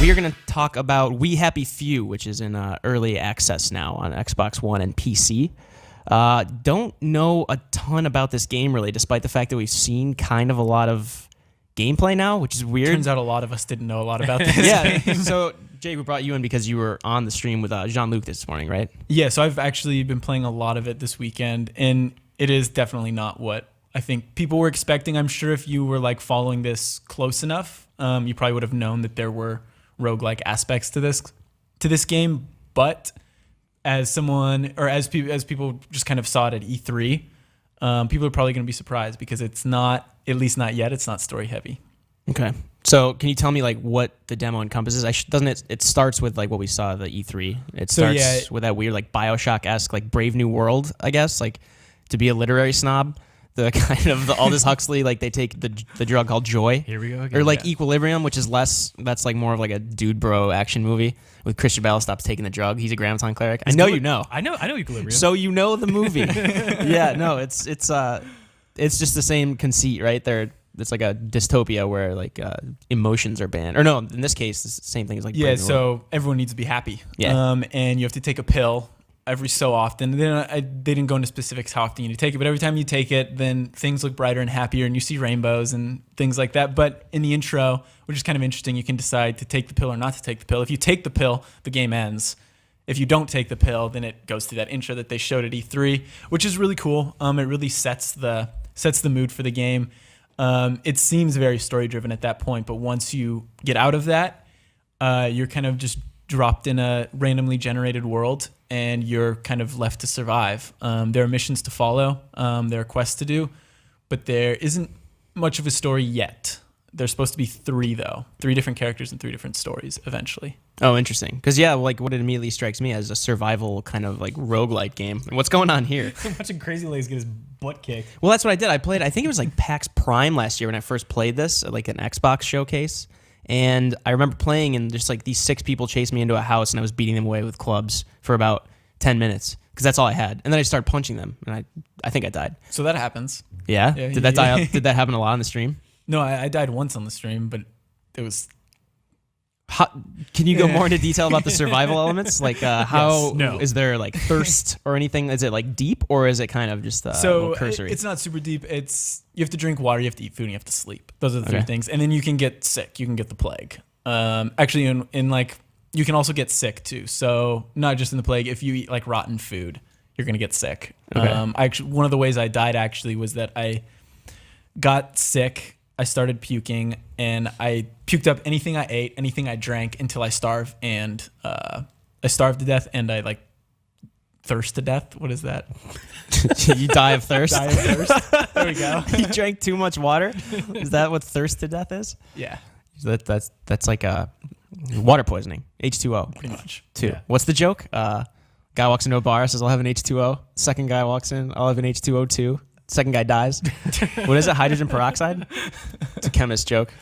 We are going to talk about We Happy Few, which is in early access now on Xbox One and PC. Don't know a ton about this game, really, despite the fact that we've seen kind of a lot of gameplay now, which is weird. Turns out a lot of us didn't know a lot about this. Yeah, so Jay, we brought you in because you were on the stream with Jean-Luc this morning, right? Yeah, so I've actually been playing a lot of it this weekend, and it is definitely not what I think people were expecting. I'm sure if you were like following this close enough, you probably would have known that there were roguelike aspects to this game. But as someone, or as people just kind of saw it at E3, people are probably going to be surprised because it's not, at least not yet, it's not story heavy. Okay. So can you tell me like what the demo encompasses? Doesn't it? It starts with like what we saw at the E3. It starts with that weird like BioShock-esque like Brave New World, I guess, like to be a literary snob. The kind of Aldous Huxley, like they take the drug called Joy. Here we go again. Or like Equilibrium, which is less, that's like more of like a dude bro action movie with Christian Bale stops taking the drug. He's a Graviton cleric. I know you know. I know Equilibrium. So you know the movie. Yeah, no, it's just the same conceit, right? It's like a dystopia where like emotions are banned. Or no, in this case, it's the same thing as like yeah. So everyone needs to be happy. Yeah. And you have to take a pill every so often. They didn't go into specifics how often you need to take it, but every time you take it, then things look brighter and happier, and you see rainbows and things like that. But in the intro, which is kind of interesting, you can decide to take the pill or not to take the pill. If you take the pill, the game ends. If you don't take the pill, then it goes to that intro that they showed at E3, which is really cool. It really sets the mood for the game. It seems very story driven at that point, but once you get out of that, you're kind of just dropped in a randomly generated world, and you're kind of left to survive. There are missions to follow, there are quests to do, but there isn't much of a story yet. There's supposed to be 3 different characters and 3 different stories eventually. Oh, interesting. Because yeah, like what it immediately strikes me as a survival kind of like roguelite game. What's going on here? Watching Crazy Legs get his butt kicked. Well, that's what I did. I think it was like PAX Prime last year when I first played this, like an Xbox showcase. And I remember playing, and just like these 6 people chased me into a house, and I was beating them away with clubs for about 10 minutes because that's all I had. And then I started punching them, and I think I died. So that happens. Yeah? Did that die up? Did that happen a lot on the stream? No, I died once on the stream, but it was... Can you go more into detail about the survival elements? Like is there like thirst or anything? Is it like deep, or is it kind of just cursory? It's not super deep. You have to drink water, you have to eat food, and you have to sleep. Those are the 3 things. And then you can get sick. You can get the plague. Actually, in like, you can also get sick too. So not just in the plague. If you eat like rotten food, you're gonna get sick. Okay. One of the ways I died actually was that I got sick. I started puking, and I puked up anything I ate, anything I drank, until I starved, and I starved to death, and I like thirst to death. What is that? You die of thirst? Die of thirst. There we go. You drank too much water? Is that what thirst to death is? Yeah. That's like water poisoning. H2O. Pretty much. Yeah. What's the joke? Guy walks into a bar, says, I'll have an H2O. Second guy walks in, I'll have an H2O too. Second guy dies. What is it? Hydrogen peroxide? It's a chemist joke.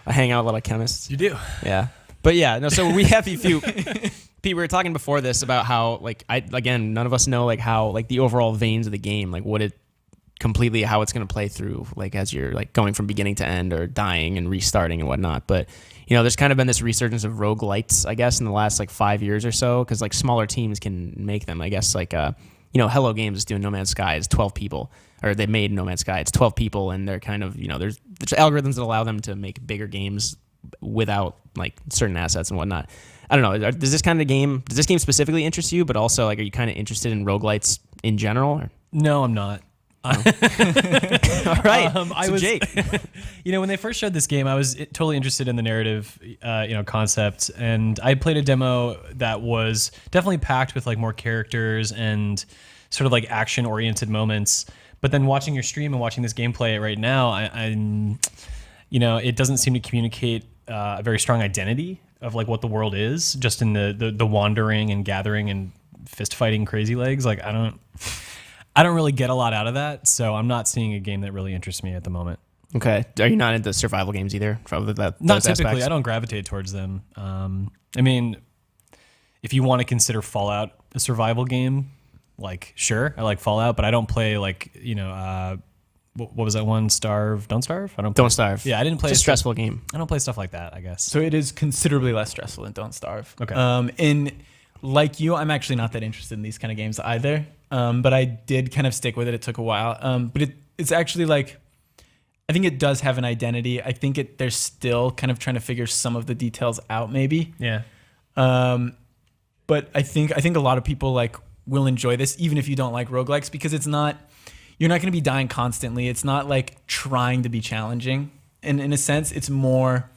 I hang out with a lot of chemists. You do. Yeah. But yeah, no, so We Happy Few. Pete, we were talking before this about how, like, none of us know, like, how, like, the overall veins of the game, like, how it's going to play through, like, as you're, like, going from beginning to end or dying and restarting and whatnot. But, you know, there's kind of been this resurgence of roguelites, I guess, in the last, like, 5 years or so, because, like, smaller teams can make them. I guess, like, Hello Games is doing No Man's Sky. It's 12 people. Or they made No Man's Sky. It's 12 people, and they're kind of, there's algorithms that allow them to make bigger games without like certain assets and whatnot. I don't know. Does this game specifically interest you? But also, like, are you kind of interested in roguelites in general? Or? No, I'm not. All right. Jake, when they first showed this game, I was totally interested in the narrative, concept, and I played a demo that was definitely packed with like more characters and sort of like action-oriented moments. But then watching your stream and watching this gameplay right now, it doesn't seem to communicate a very strong identity of like what the world is, just in the wandering and gathering and fist fighting Crazy Legs. Like I don't really get a lot out of that, so I'm not seeing a game that really interests me at the moment. Okay, are you not into survival games either? Not typically. Aspects? I don't gravitate towards them. I mean, if you want to consider Fallout a survival game, like sure, I like Fallout, but I don't play like what was that one? Starve? Don't Starve? I don't. Don't Starve. Yeah, I didn't play. It's a stressful game. I don't play stuff like that, I guess. So it is considerably less stressful than Don't Starve. Okay. And like you, I'm actually not that interested in these kind of games either. But I did kind of stick with it. It took a while. But it's actually like, I think it does have an identity. I think they're still kind of trying to figure some of the details out, maybe. Yeah. But I think a lot of people like will enjoy this, even if you don't like roguelikes, because you're not going to be dying constantly. It's not like trying to be challenging. And in a sense, it's more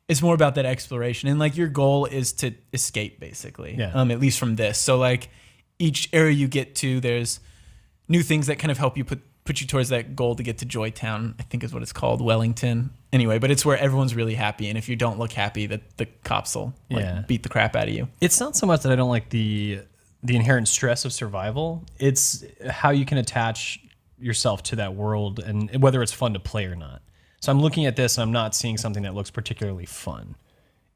about that exploration. And like your goal is to escape, basically. Yeah. At least from this. So like each area you get to, there's new things that kind of help you put you towards that goal to get to Joytown, I think is what it's called, Wellington. Anyway, but it's where everyone's really happy. And if you don't look happy, the cops will beat the crap out of you. It's not so much that I don't like the inherent stress of survival. It's how you can attach yourself to that world and whether it's fun to play or not. So I'm looking at this and I'm not seeing something that looks particularly fun.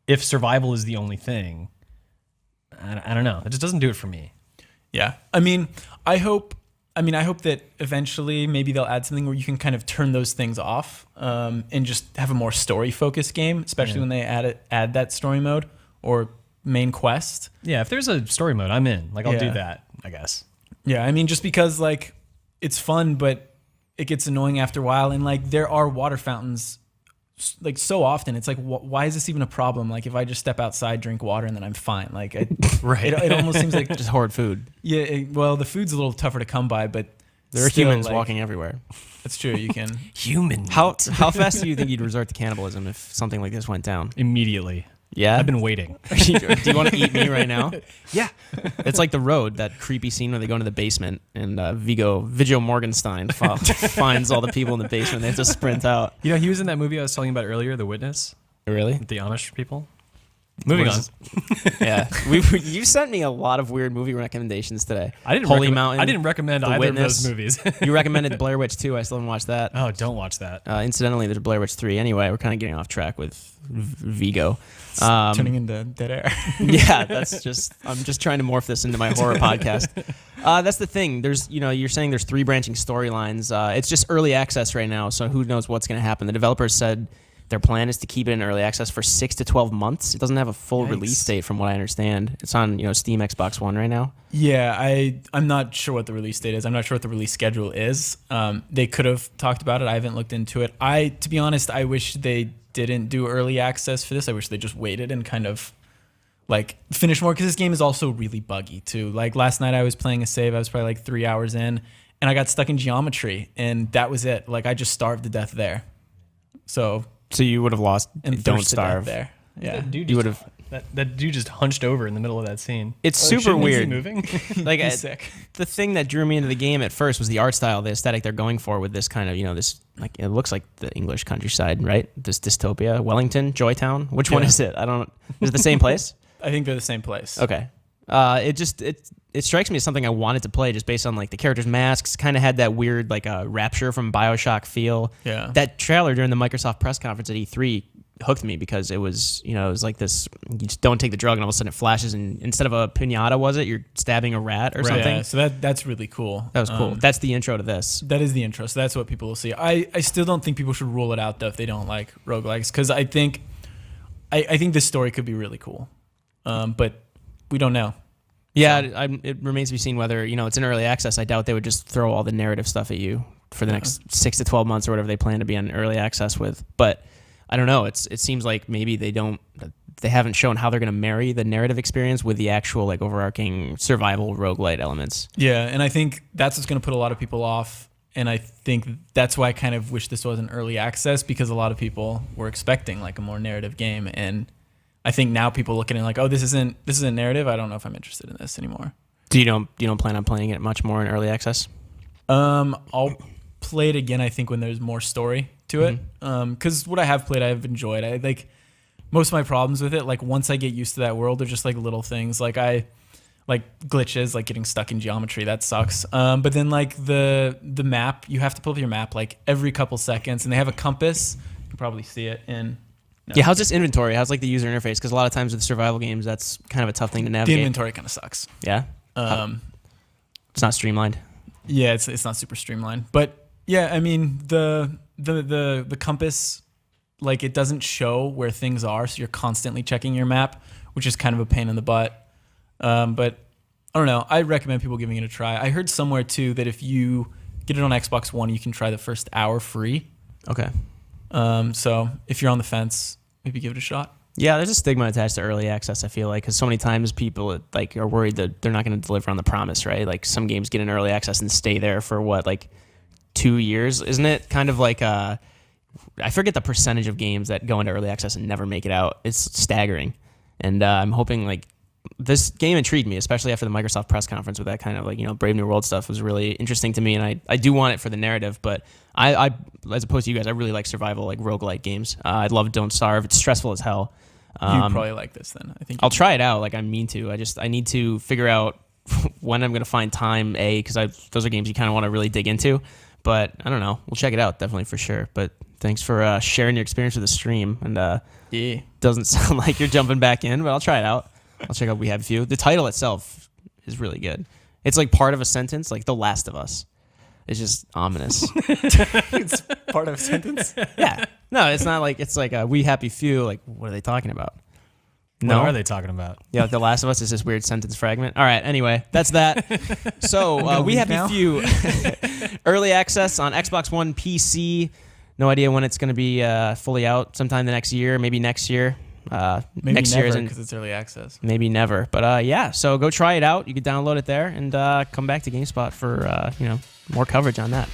If survival is the only thing, I don't know. It just doesn't do it for me. Yeah. I hope that eventually maybe they'll add something where you can kind of turn those things off and just have a more story-focused game, especially when they add that story mode or main quest. Yeah, if there's a story mode, I'm in. Like, I'll do that, I guess. Yeah, just because, like, it's fun, but it gets annoying after a while. And, like, there are water fountains, like, so often. It's like, why is this even a problem? Like, if I just step outside, drink water, and then I'm fine. Like, right. It almost seems like... Just hoard food. Yeah, well, the food's a little tougher to come by, but... There are still, humans like, walking everywhere. That's true, you can... Human meat. How fast do you think you'd resort to cannibalism if something like this went down? Immediately. Yeah? I've been waiting. Do you want to eat me right now? Yeah. It's like The Road, that creepy scene where they go into the basement and Viggo Morgenstein finds all the people in the basement. They have to sprint out. You know, he was in that movie I was telling you about earlier, The Witness. Really? The Amish people. Moving on. Yeah. You sent me a lot of weird movie recommendations today. Holy Mountain. I didn't recommend either Witness. of those movies. You recommended Blair Witch 2. I still haven't watched that. Oh, don't watch that. Incidentally, there's Blair Witch 3. Anyway, we're kind of getting off track with Vigo. Turning into dead air. Yeah, I'm just trying to morph this into my horror podcast. That's the thing. You're saying there's 3 branching storylines. It's just early access right now, so who knows what's going to happen. The developers said their plan is to keep it in early access for 6 to 12 months. It doesn't have a full release date from what I understand. It's on Steam, Xbox One right now. Yeah, I'm not sure what the release date is. I'm not sure what the release schedule is. They could have talked about it. I haven't looked into it. To be honest, I wish they didn't do early access for this. I wish they just waited and kind of like finish more, because this game is also really buggy too. Like last night I was playing a save. I was probably like 3 hours in and I got stuck in geometry and that was it. Like I just starved to death there. So you would have lost and Don't Starve there. Yeah. You would have. That dude just hunched over in the middle of that scene. It's super weird. Moving. Like He's sick. The thing that drew me into the game at first was the art style, the aesthetic they're going for with this kind of, this, like, it looks like the English countryside, right? This dystopia, Wellington, Joytown. Which one is it? Is it the same place? I think they're the same place. Okay. It strikes me as something I wanted to play just based on like the characters' masks. Kind of had that weird like Rapture from BioShock feel. Yeah. That trailer during the Microsoft press conference at E3 hooked me because it was like this, you just don't take the drug and all of a sudden it flashes and instead of a piñata, you're stabbing a rat or something. Yeah, so that's really cool. That was cool. That's the intro to this. That is the intro. So that's what people will see. I still don't think people should rule it out though if they don't like roguelikes, because I think this story could be really cool. But we don't know. Yeah, it remains to be seen whether, it's in early access. I doubt they would just throw all the narrative stuff at you for the next 6 to 12 months or whatever they plan to be on early access with. But I don't know. It seems like maybe they haven't shown how they're going to marry the narrative experience with the actual like overarching survival roguelite elements. Yeah, and I think that's what's going to put a lot of people off. And I think that's why I kind of wish this wasn't early access, because a lot of people were expecting like a more narrative game. And I think now people look at it like, oh, this isn't narrative. I don't know if I'm interested in this anymore. You don't plan on playing it much more in early access? I'll play it again, I think, when there's more story to it. Because what I have played, I've enjoyed. I like most of my problems with it. Like once I get used to that world, they're just like little things. Like glitches, like getting stuck in geometry. That sucks. But then like the map, you have to pull up your map like every couple seconds, and they have a compass. You can probably see it in. No. Yeah, how's this inventory? How's like the user interface? Because a lot of times with survival games, that's kind of a tough thing to navigate. The inventory kind of sucks. Yeah. It's not streamlined. Yeah, it's not super streamlined, but Yeah, I mean the compass, like it doesn't show where things are, so you're constantly checking your map, which is kind of a pain in the butt. But I don't know. I recommend people giving it a try. I heard somewhere too that if you get it on Xbox One, you can try the first hour free. Okay. So if you're on the fence, maybe give it a shot. Yeah, there's a stigma attached to early access, I feel like, because so many times people like are worried that they're not going to deliver on the promise, right? Like some games get in early access and stay there for what, like 2 years, isn't it? Kind of like I forget the percentage of games that go into early access and never make it out. It's staggering, and I'm hoping like this game intrigued me, especially after the Microsoft press conference with that kind of like, you know, Brave New World stuff was really interesting to me, and I do want it for the narrative, but I as opposed to you guys, I really like survival, like roguelike games. I love Don't Starve. It's stressful as hell. You'd probably like this then. I think I'll try it out. Like I mean to. I need to figure out when I'm going to find time. Because those are games you kind of want to really dig into. But I don't know. We'll check it out definitely for sure. But thanks for sharing your experience with the stream. And yeah, doesn't sound like you're jumping back in, but I'll try it out. I'll check out We Have a Few. The title itself is really good. It's like part of a sentence, like The Last of Us. It's just ominous. it's part of a sentence. Yeah. No, it's not like it's like a We Happy Few. Like, what are they talking about? What are they talking about? Yeah, The Last of Us is this weird sentence fragment. All right, anyway, that's that. So We Happy Few early access on Xbox One, PC. No idea when it's going to be fully out. Sometime the next year, maybe next year. Maybe next never, year because it's early access. Maybe never. But yeah, so go try it out. You can download it there and come back to GameSpot for more coverage on that.